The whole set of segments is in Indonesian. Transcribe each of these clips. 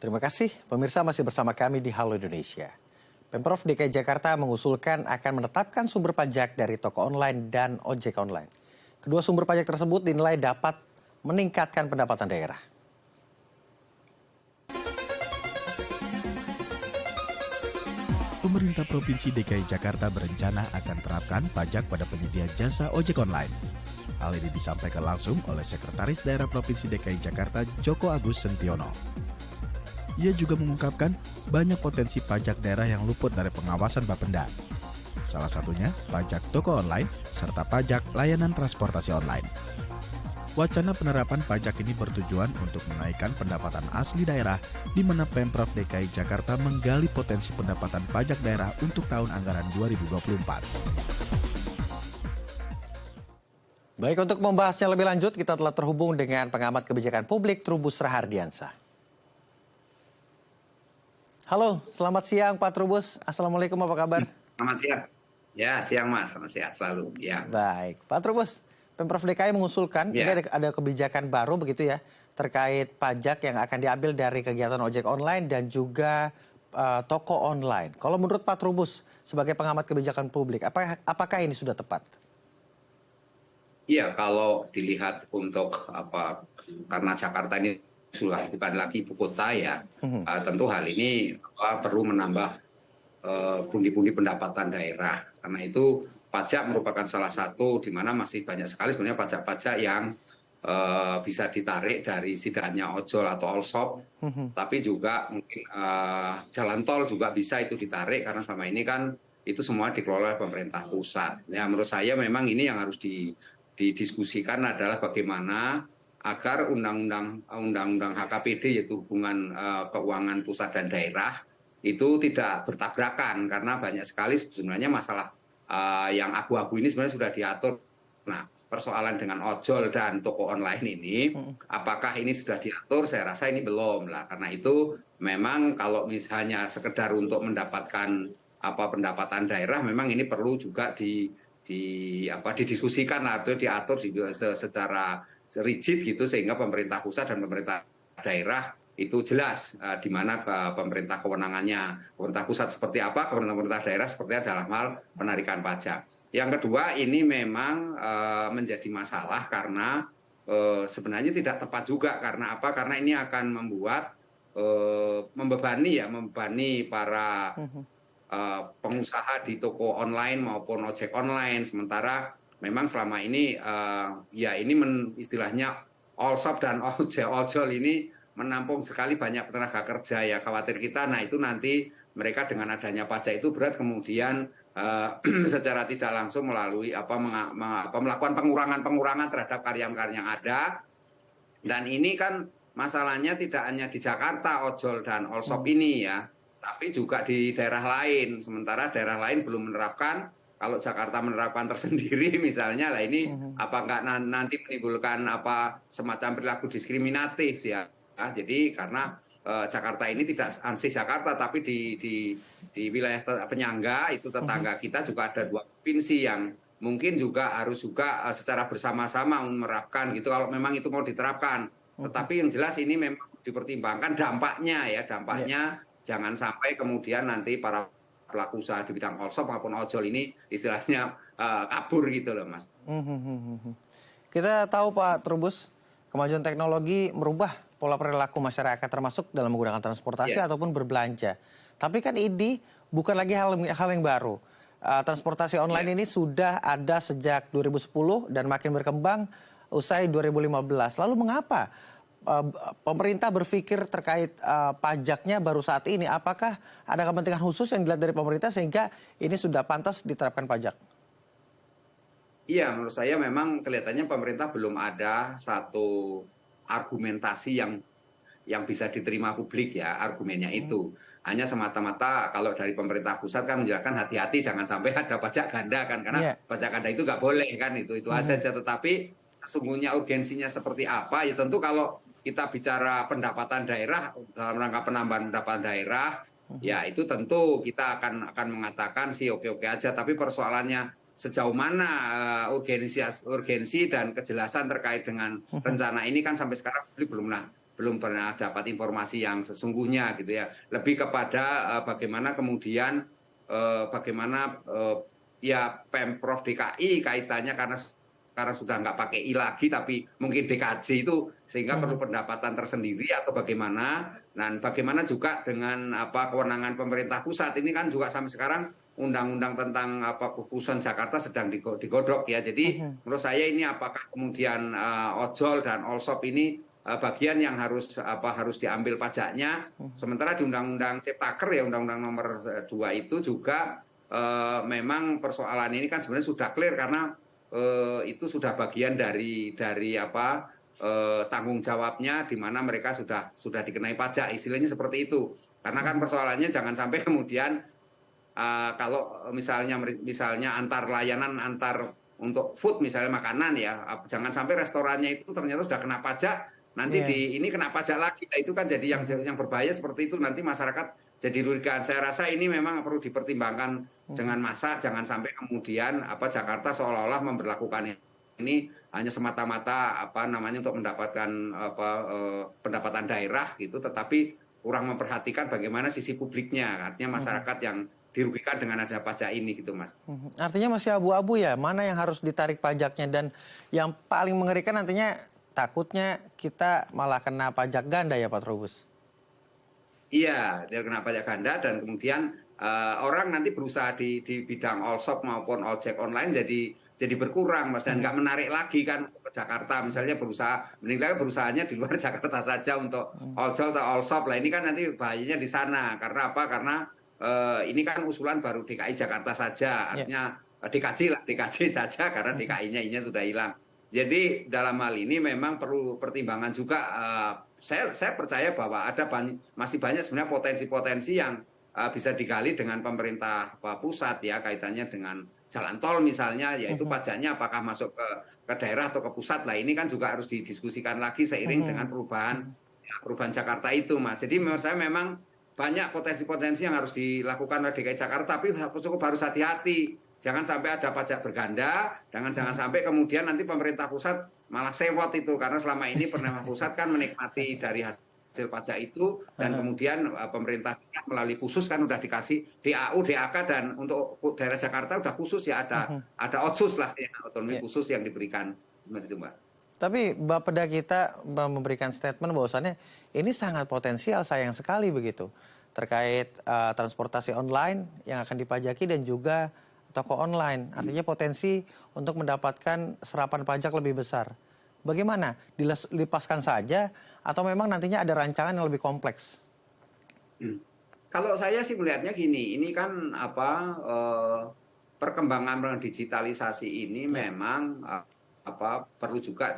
Terima kasih, pemirsa masih bersama kami di Halo Indonesia. Pemprov DKI Jakarta mengusulkan akan menetapkan sumber pajak dari toko online dan ojek online. Kedua sumber pajak tersebut dinilai dapat meningkatkan pendapatan daerah. Pemerintah Provinsi DKI Jakarta berencana akan terapkan pajak pada penyedia jasa ojek online. Hal ini disampaikan langsung oleh Sekretaris Daerah Provinsi DKI Jakarta Joko Agus Sentiono. Ia juga mengungkapkan banyak potensi pajak daerah yang luput dari pengawasan Bapenda. Salah satunya pajak toko online serta pajak layanan transportasi online. Wacana penerapan pajak ini bertujuan untuk menaikkan pendapatan asli daerah di mana Pemprov DKI Jakarta menggali potensi pendapatan pajak daerah untuk tahun anggaran 2024. Baik, untuk membahasnya lebih lanjut, kita telah terhubung dengan pengamat kebijakan publik Trubus Rahardiansah. Halo, selamat siang Pak Trubus. Assalamualaikum, apa kabar? Selamat siang. Ya, siang Mas. Selamat siang selalu. Ya. Baik, Pak Trubus. Pemprov DKI mengusulkan, ini ada kebijakan baru begitu ya, terkait pajak yang akan diambil dari kegiatan ojek online dan juga toko online. Kalau menurut Pak Trubus, sebagai pengamat kebijakan publik, apakah ini sudah tepat? Iya, kalau dilihat untuk karena Jakarta ini sudah bukan lagi ibu kota ya, tentu hal ini perlu menambah pundi-pundi pendapatan daerah. Karena itu pajak merupakan salah satu di mana masih banyak sekali sebenarnya pajak-pajak yang bisa ditarik dari tidak hanya ojol atau all shop, tapi juga mungkin jalan tol juga bisa itu ditarik karena selama ini kan itu semua dikelola oleh pemerintah pusat. Ya, menurut saya memang ini yang harus didiskusikan adalah bagaimana agar undang-undang HKPD yaitu hubungan keuangan pusat dan daerah itu tidak bertabrakan karena banyak sekali sebenarnya masalah yang abu-abu ini sebenarnya sudah diatur. Nah, persoalan dengan ojol dan toko online ini, apakah ini sudah diatur? Saya rasa ini belum lah. Karena itu memang kalau misalnya sekedar untuk mendapatkan pendapatan daerah, memang ini perlu juga didiskusikan lah atau diatur secara rigid gitu sehingga pemerintah pusat dan pemerintah daerah itu jelas di mana pemerintah kewenangannya, pemerintah pusat seperti apa, pemerintah daerah seperti dalam hal penarikan pajak. Yang kedua, ini memang menjadi masalah karena sebenarnya tidak tepat juga. Karena apa? Karena ini akan membuat membebani para pengusaha di toko online maupun ojek online. Sementara memang selama ini istilahnya all shop dan ojol ini menampung sekali banyak tenaga kerja ya, khawatir kita. Nah itu nanti mereka dengan adanya pajak itu berat kemudian secara tidak langsung melalui melakukan pengurangan terhadap karya-karya yang ada. Dan ini kan masalahnya tidak hanya di Jakarta ojol dan all shop ini ya, tapi juga di daerah lain. Sementara daerah lain belum menerapkan. Kalau Jakarta menerapkan tersendiri misalnya lah ini apakah nanti menimbulkan semacam perilaku diskriminatif ya. Jadi karena Jakarta ini tidak ansis Jakarta tapi di wilayah penyangga itu tetangga kita juga ada 2 provinsi yang mungkin juga harus juga secara bersama-sama menerapkan gitu kalau memang itu mau diterapkan. Tetapi yang jelas ini memang dipertimbangkan dampaknya jangan sampai kemudian nanti para pelaku usaha di bidang all shop maupun ojol ini istilahnya kabur gitu loh Mas. Kita tahu Pak Trubus, kemajuan teknologi merubah pola perilaku masyarakat termasuk dalam menggunakan transportasi ataupun berbelanja. Tapi kan ini bukan lagi hal yang baru. Transportasi online ini sudah ada sejak 2010 dan makin berkembang usai 2015. Lalu mengapa pemerintah berpikir terkait pajaknya baru saat ini? Apakah ada kepentingan khusus yang dilihat dari pemerintah sehingga ini sudah pantas diterapkan pajak? Iya, menurut saya memang kelihatannya pemerintah belum ada satu argumentasi yang bisa diterima publik ya, argumennya itu. Hanya semata-mata kalau dari pemerintah pusat kan menjelaskan hati-hati jangan sampai ada pajak ganda kan, karena pajak ganda itu nggak boleh kan, itu saja. Tetapi sesungguhnya urgensinya seperti apa ya tentu kalau kita bicara pendapatan daerah dalam rangka penambahan pendapatan daerah, ya itu tentu kita akan mengatakan sih oke-oke aja. Tapi persoalannya sejauh mana urgensi dan kejelasan terkait dengan rencana ini kan sampai sekarang belum belum pernah dapat informasi yang sesungguhnya gitu ya. Lebih kepada bagaimana kemudian bagaimana ya Pemprov DKI kaitannya karena sekarang sudah nggak pakai I lagi tapi mungkin DKJ itu sehingga perlu pendapatan tersendiri atau bagaimana. Dan bagaimana juga dengan kewenangan pemerintah pusat ini kan juga sampai sekarang undang-undang tentang khususan Jakarta sedang digodok ya. Jadi menurut saya ini apakah kemudian ojol dan all-shop ini bagian yang harus diambil pajaknya. Sementara di Undang-Undang Ciptaker ya Undang-Undang nomor 2 itu juga memang persoalan ini kan sebenarnya sudah clear karena itu sudah bagian dari tanggung jawabnya di mana mereka sudah dikenai pajak, istilahnya seperti itu. Karena kan persoalannya jangan sampai kemudian kalau misalnya antar layanan antar untuk food misalnya makanan ya, jangan sampai restorannya itu ternyata sudah kena pajak, nanti ini kena pajak lagi. Nah, itu kan jadi yang berbahaya seperti itu, nanti masyarakat jadi rugikan. Saya rasa ini memang perlu dipertimbangkan dengan masa, jangan sampai kemudian Jakarta seolah-olah memberlakukan ini hanya semata-mata untuk mendapatkan pendapatan daerah gitu, tetapi kurang memperhatikan bagaimana sisi publiknya, artinya masyarakat yang dirugikan dengan ada pajak ini gitu, Mas. Artinya masih abu-abu ya, mana yang harus ditarik pajaknya, dan yang paling mengerikan nantinya takutnya kita malah kena pajak ganda ya Pak Trubus. Iya, dia kena pajak ganda dan kemudian orang nanti berusaha di bidang all shop maupun ojek online jadi berkurang, Mas, dan nggak menarik lagi kan ke Jakarta. Misalnya berusahanya di luar Jakarta saja untuk ojol atau all shop lah. Ini kan nanti bahayanya di sana. Karena apa? Karena ini kan usulan baru DKI Jakarta saja. Artinya DKJ saja karena DKI-nya sudah hilang. Jadi dalam hal ini memang perlu pertimbangan juga. Saya percaya bahwa masih banyak sebenarnya potensi-potensi yang bisa digali dengan pemerintah pusat ya, kaitannya dengan jalan tol misalnya, yaitu pajaknya apakah masuk ke daerah atau ke pusat. Lah ini kan juga harus didiskusikan lagi seiring dengan perubahan Jakarta itu, Mas. Jadi menurut saya memang banyak potensi-potensi yang harus dilakukan oleh DKI Jakarta, tapi cukup harus hati-hati. Jangan sampai ada pajak berganda, jangan sampai kemudian nanti pemerintah pusat malah sewot itu, karena selama ini pemerintah pusat kan menikmati dari hasil pajak itu, dan kemudian pemerintah melalui khusus kan udah dikasih DAU, DAK, dan untuk daerah Jakarta udah khusus ya, ada otsus lah ya, otonomi khusus yang diberikan seperti itu, Mbak. Tapi Bapeda kita memberikan statement bahwasannya ini sangat potensial, sayang sekali begitu, terkait transportasi online yang akan dipajaki dan juga toko online. Artinya potensi untuk mendapatkan serapan pajak lebih besar. Bagaimana? Dilepaskan saja atau memang nantinya ada rancangan yang lebih kompleks? Kalau saya sih melihatnya gini, ini kan perkembangan digitalisasi ini memang perlu juga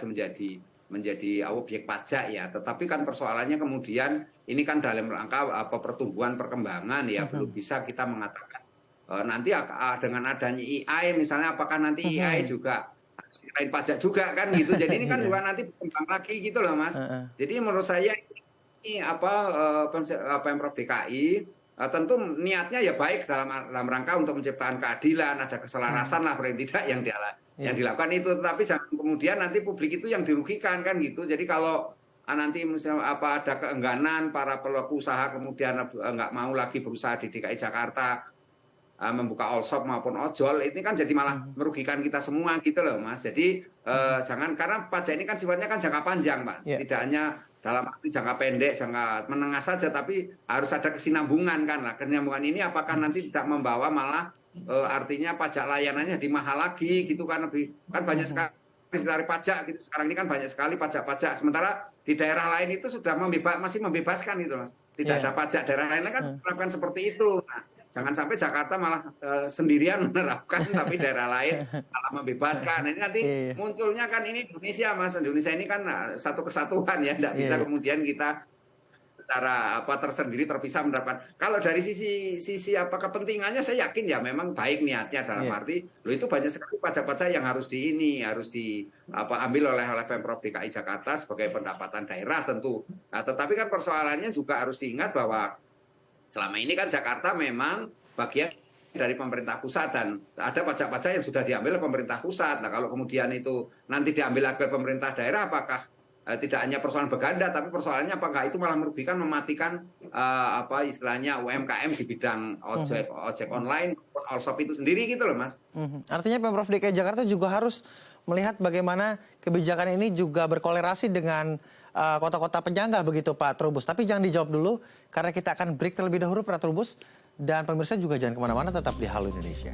menjadi objek pajak ya. Tetapi kan persoalannya kemudian ini kan dalam rangka pertumbuhan perkembangan ya, belum bisa kita mengatakan nanti dengan adanya AI misalnya, apakah nanti AI juga selain pajak juga kan gitu. Jadi ini kan juga nanti berkembang lagi gitu loh, Mas. Jadi menurut saya ini Pemprov DKI tentu niatnya ya baik dalam rangka untuk menciptakan keadilan, ada keselarasan lah paling tidak yang dilakukan itu. Tetapi jangan kemudian nanti publik itu yang dirugikan kan gitu. Jadi kalau nanti misalnya ada keengganan para pelaku usaha kemudian nggak mau lagi berusaha di DKI Jakarta, membuka all shop maupun ojol, ini kan jadi malah merugikan kita semua gitu loh, Mas. Jadi jangan, karena pajak ini kan sifatnya kan jangka panjang, Pak. Tidak hanya dalam arti jangka pendek, jangka menengah saja, tapi harus ada kesinambungan kan lah. Kesinambungan ini apakah nanti tidak membawa malah artinya pajak layanannya di mahal lagi gitu kan, kan banyak sekali dari pajak gitu. Sekarang ini kan banyak sekali pajak-pajak. Sementara di daerah lain itu sudah masih membebaskan gitu, Mas. Tidak ada pajak, daerah lain kan melakukan seperti itu. Nah, jangan sampai Jakarta malah sendirian menerapkan, tapi daerah lain malah membebaskan. Nah, ini nanti munculnya kan ini Indonesia, Mas. Indonesia ini kan satu kesatuan ya, tidak bisa kemudian kita secara tersendiri terpisah mendapat. Kalau dari sisi kepentingannya saya yakin ya memang baik niatnya, dalam arti itu banyak sekali pajak-pajak yang harus diambil oleh Pemprov DKI Jakarta sebagai pendapatan daerah tentu. Nah, tetapi kan persoalannya juga harus diingat bahwa selama ini kan Jakarta memang bagian dari pemerintah pusat dan ada pajak-pajak yang sudah diambil oleh pemerintah pusat. Nah, kalau kemudian itu nanti diambil oleh pemerintah daerah, apakah tidak hanya persoalan berganda, tapi persoalannya apakah itu malah merugikan, mematikan apa istilahnya UMKM di bidang ojek online, all shop itu sendiri gitu loh, Mas. Artinya Pemprov DKI Jakarta juga harus melihat bagaimana kebijakan ini juga berkolerasi dengan kota-kota penyangga begitu Pak Trubus. Tapi jangan dijawab dulu karena kita akan break terlebih dahulu Pak Trubus. Dan pemirsa juga jangan kemana-mana, tetap di Halo Indonesia.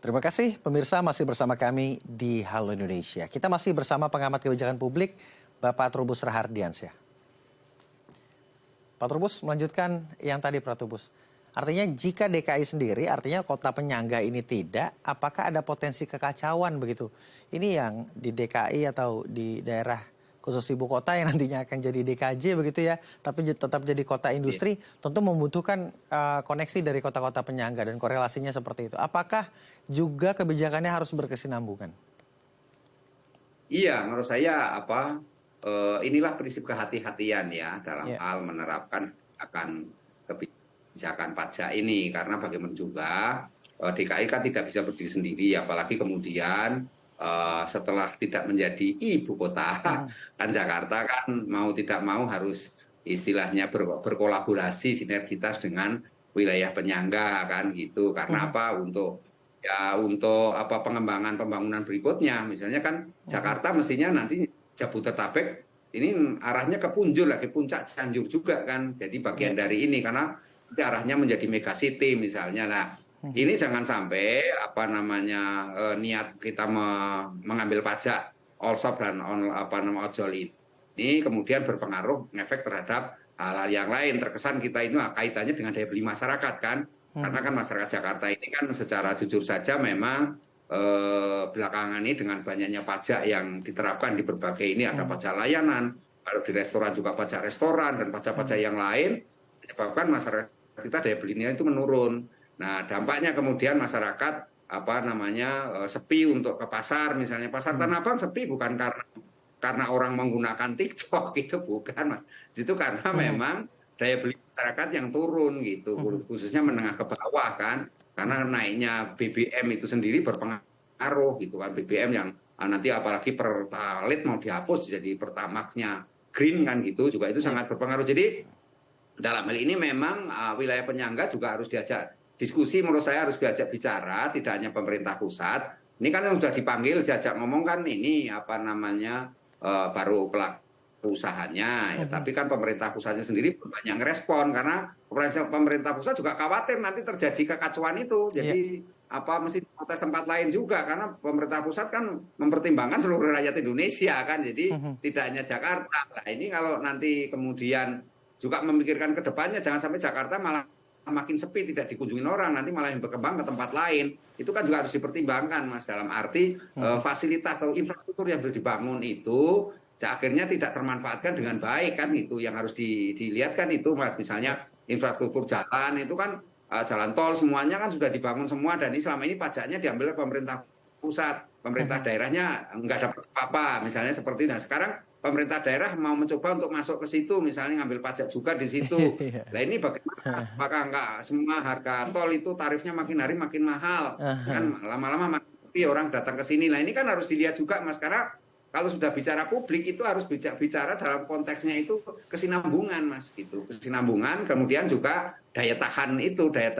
Terima kasih pemirsa masih bersama kami di Halo Indonesia. Kita masih bersama pengamat kebijakan publik Bapak Trubus Rahardiansyah. Pak Trubus melanjutkan yang tadi Pak Trubus. Artinya jika DKI sendiri, artinya kota penyangga ini tidak, apakah ada potensi kekacauan begitu? Ini yang di DKI atau di daerah khusus ibu kota yang nantinya akan jadi DKJ begitu ya, tapi tetap jadi kota industri, tentu membutuhkan koneksi dari kota-kota penyangga dan korelasinya seperti itu. Apakah juga kebijakannya harus berkesinambungan? Iya, menurut saya inilah prinsip kehati-hatian ya dalam hal menerapkan kebijakan pajak ini, karena bagaimana juga DKI kan tidak bisa berdiri sendiri, apalagi kemudian setelah tidak menjadi ibu kota kan Jakarta kan mau tidak mau harus istilahnya berkolaborasi sinergitas dengan wilayah penyangga kan gitu, karena untuk pengembangan pembangunan berikutnya, misalnya kan Jakarta mestinya nanti Jabodetabek ini arahnya ke Punjur lagi, puncak Cianjur juga kan, jadi bagian dari ini karena arahnya menjadi megacity misalnya. Nah ini jangan sampai niat kita mengambil pajak all shop dan ojol ini kemudian berpengaruh ngefek terhadap hal-hal yang lain, terkesan kita itu kaitannya dengan daya beli masyarakat kan. Karena kan masyarakat Jakarta ini kan secara jujur saja memang belakangan ini dengan banyaknya pajak yang diterapkan di berbagai ini, ada pajak layanan, kalau di restoran juga pajak restoran dan pajak-pajak yang lain, menyebabkan masyarakat kita daya belinya itu menurun. Nah dampaknya kemudian masyarakat sepi untuk ke pasar, misalnya pasar Tanah Abang sepi bukan karena orang menggunakan TikTok gitu, bukan, itu karena memang daya beli masyarakat yang turun gitu, khususnya menengah ke bawah kan, karena naiknya BBM itu sendiri berpengaruh gitu kan, BBM yang nanti apalagi Pertalite mau dihapus jadi Pertamaxnya green kan gitu, juga itu sangat berpengaruh. Jadi dalam hal ini memang wilayah penyangga juga harus diajak diskusi, menurut saya harus diajak bicara, tidak hanya pemerintah pusat. Ini kan yang sudah dipanggil, diajak ngomong kan ini baru pelaku usahanya, ya, tapi kan pemerintah pusatnya sendiri banyak ngerespon karena pemerintah pusat juga khawatir nanti terjadi kekacauan itu. Jadi mesti protes tempat lain juga karena pemerintah pusat kan mempertimbangkan seluruh rakyat Indonesia kan, jadi tidak hanya Jakarta. Nah ini kalau nanti kemudian juga memikirkan ke depannya, jangan sampai Jakarta malah makin sepi, tidak dikunjungi orang, nanti malah yang berkembang ke tempat lain. Itu kan juga harus dipertimbangkan, Mas, dalam arti fasilitas atau infrastruktur yang sudah dibangun itu akhirnya tidak termanfaatkan dengan baik kan, itu yang harus dilihat kan itu, Mas. Misalnya infrastruktur jalan itu kan jalan tol semuanya kan sudah dibangun semua, dan ini selama ini pajaknya diambil oleh pemerintah pusat, pemerintah daerahnya nggak dapat apa-apa, misalnya seperti itu. Nah sekarang pemerintah daerah mau mencoba untuk masuk ke situ, misalnya ngambil pajak juga di situ. Nah ini bagaimana? Apakah enggak semua harga tol itu tarifnya makin hari makin mahal? Kan lama-lama makin sepi orang datang ke sini. Nah ini kan harus dilihat juga, Mas, karena kalau sudah bicara publik itu harus bicara dalam konteksnya itu kesinambungan, Mas, gitu. Kesinambungan, kemudian juga daya tahan itu, daya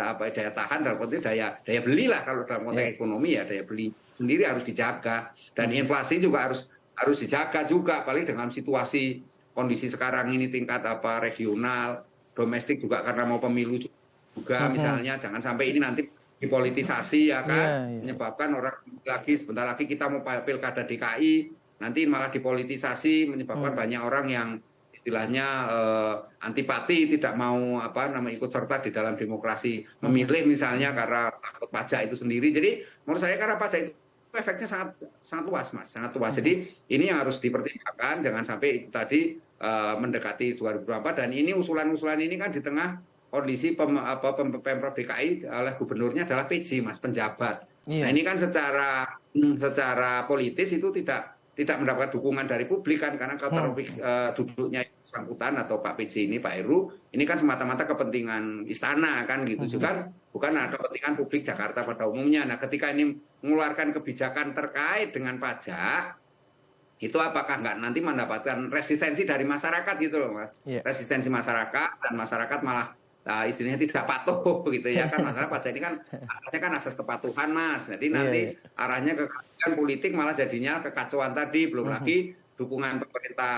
tahan dalam konteks daya beli lah, kalau dalam konteks ekonomi ya daya beli sendiri harus dijaga, dan inflasi juga harus dijaga juga, paling dengan situasi kondisi sekarang ini tingkat regional, domestik juga karena mau pemilu juga misalnya, jangan sampai ini nanti dipolitisasi ya kan, menyebabkan orang sebentar lagi kita mau pilkada DKI, nanti malah dipolitisasi, menyebabkan banyak orang yang istilahnya antipati, tidak mau ikut serta di dalam demokrasi memilih misalnya karena takut pajak itu sendiri. Jadi menurut saya karena pajak itu efeknya sangat luas, Mas, sangat luas. Jadi ini yang harus dipertimbangkan, jangan sampai itu tadi mendekati 2024, dan ini usulan-usulan ini kan di tengah kondisi Pemprov DKI oleh gubernurnya adalah PJ, Mas, penjabat. Nah ini kan secara politis itu tidak mendapat dukungan dari publik kan, karena kalau duduknya bersangkutan atau Pak PJ ini, Pak Heru, ini kan semata-mata kepentingan istana kan gitu juga. bukan kepentingan publik Jakarta pada umumnya. Nah, ketika ini mengeluarkan kebijakan terkait dengan pajak, itu apakah nggak nanti mendapatkan resistensi dari masyarakat gitu loh, Mas? Iya. Resistensi masyarakat, dan masyarakat malah istilahnya tidak patuh gitu ya kan. Masalah pajak ini kan asasnya kan asas kepatuhan, Mas. Jadi nanti arahnya kekacauan politik, malah jadinya kekacauan tadi. Belum lagi dukungan pemerintah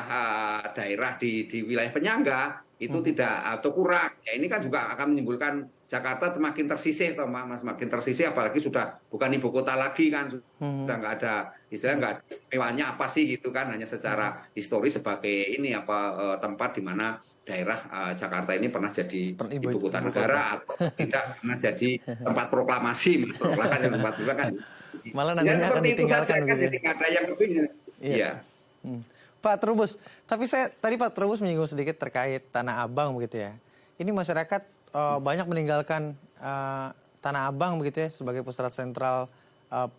daerah di wilayah penyangga itu tidak atau kurang. Ya ini kan juga akan menimbulkan Jakarta semakin tersisih, toh Mas, semakin tersisih, apalagi sudah bukan ibu kota lagi kan, sudah nggak ada istilah, nggak ada istimewanya apa sih gitu kan, hanya secara historis sebagai ini tempat di mana daerah Jakarta ini pernah jadi ibu kota negara atau tidak pernah jadi tempat proklamasi, Mas, proklamasi tempat juga kan. Malah Ya nantinya akan seperti itu saja ditinggalkan kan, begitu ya. jadi nggak ada yang lebih. Iya. Pak Trubus, tapi tadi Pak Trubus menyinggung sedikit terkait Tanah Abang begitu ya. Ini masyarakat banyak meninggalkan Tanah Abang begitu ya sebagai pusat sentral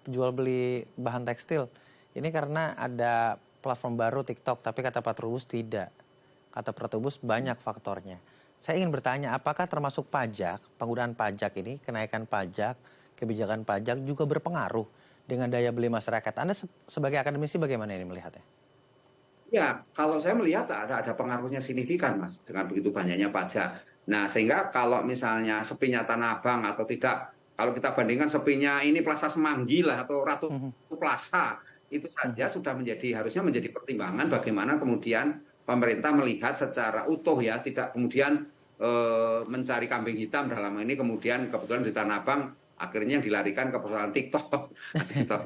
jual beli bahan tekstil. Ini karena ada platform baru TikTok, tapi kata Pak Trubus tidak. Kata Pak Trubus banyak faktornya. Saya ingin bertanya, apakah termasuk pajak, penggunaan pajak ini, kenaikan pajak, kebijakan pajak juga berpengaruh dengan daya beli masyarakat? Anda sebagai akademisi bagaimana ini melihatnya? Ya, kalau saya melihat ada pengaruhnya signifikan, Mas, dengan begitu banyaknya pajak. Nah, sehingga kalau misalnya sepinya Tanah Abang atau tidak, kalau kita bandingkan sepinya ini Plaza Semanggi lah atau Ratu Plaza, itu saja sudah harusnya menjadi pertimbangan bagaimana kemudian pemerintah melihat secara utuh ya, tidak kemudian mencari kambing hitam dalam ini, kemudian kebetulan di Tanah Abang akhirnya dilarikan ke persoalan TikTok,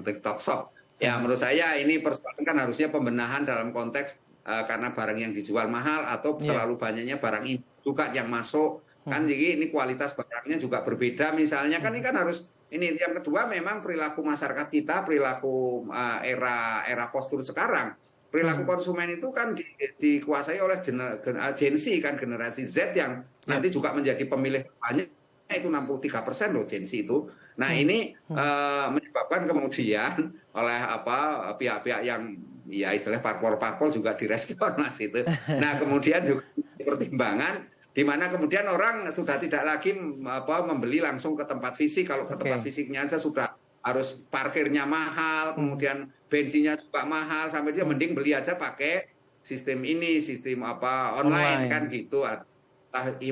TikTok Shop. Ya, menurut saya ini persoalan kan harusnya pembenahan dalam konteks karena barang yang dijual mahal atau terlalu banyaknya barang impor juga yang masuk kan, jadi ini kualitas barangnya juga berbeda misalnya kan. Ini kan harus ini. Yang kedua memang perilaku masyarakat kita, perilaku era postur sekarang, perilaku konsumen itu kan dikuasai oleh Gen Z kan, generasi Z yang nanti juga menjadi pemilih banyak, itu 63% loh Gen Z itu. Nah ini menyebabkan kemudian oleh pihak-pihak yang ya istilah parpol juga direspon, Mas, itu. Nah kemudian juga pertimbangan di mana kemudian orang sudah tidak lagi membeli langsung ke tempat fisik. Kalau ke tempat fisiknya aja sudah harus parkirnya mahal, kemudian bensinnya juga mahal, sampai dia mending beli aja pakai sistem ini, sistem online kan gitu,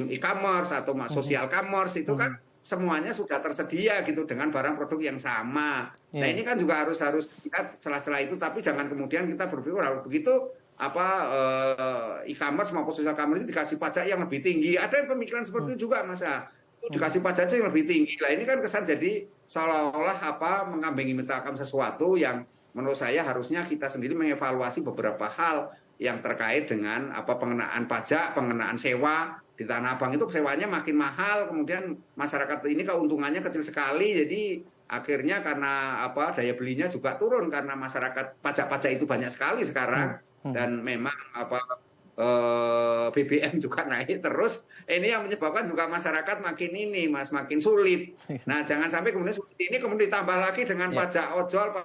e-commerce atau social commerce itu kan semuanya sudah tersedia gitu dengan barang produk yang sama. Nah ini kan juga harus lihat celah-celah itu, tapi jangan kemudian kita berpikir harus begitu e-commerce maupun social commerce itu dikasih pajak yang lebih tinggi. Ada yang pemikiran seperti itu juga, Mas. Itu dikasih pajak yang lebih tinggi. Lah ini kan kesan jadi seolah-olah mengambing hitamkan sesuatu yang menurut saya harusnya kita sendiri mengevaluasi beberapa hal yang terkait dengan pengenaan pajak, pengenaan sewa. Di Tanah Abang itu sewanya makin mahal, kemudian masyarakat ini keuntungannya kecil sekali, jadi akhirnya karena daya belinya juga turun karena masyarakat pajak-pajak itu banyak sekali sekarang, dan memang BBM juga naik terus. Ini yang menyebabkan juga masyarakat makin sulit. Nah jangan sampai kemudian ini kemudian ditambah lagi dengan pajak ojol,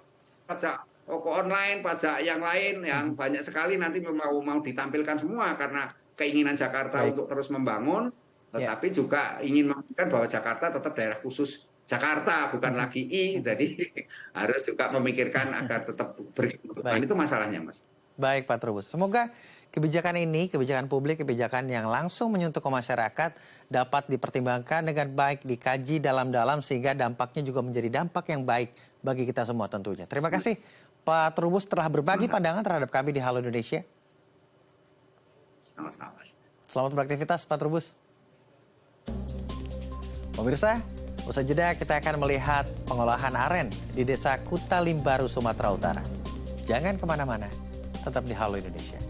pajak toko online, pajak yang lain yang banyak sekali nanti mau ditampilkan semua karena keinginan Jakarta untuk terus membangun, tetapi juga ingin memastikan bahwa Jakarta tetap daerah khusus Jakarta, bukan lagi jadi harus juga memikirkan agar tetap berkehidupan. Itu masalahnya, Mas. Baik, Pak Trubus. Semoga kebijakan ini, kebijakan publik, kebijakan yang langsung menyentuh ke masyarakat dapat dipertimbangkan dengan baik, dikaji dalam-dalam sehingga dampaknya juga menjadi dampak yang baik bagi kita semua tentunya. Terima kasih Pak Trubus telah berbagi pandangan terhadap kami di Halo Indonesia. Sama-sama. Selamat beraktivitas, Pak Trubus. Pemirsa, usai jeda kita akan melihat pengolahan aren di Desa Kutalimbaru, Sumatera Utara. Jangan kemana-mana, tetap di Halo Indonesia.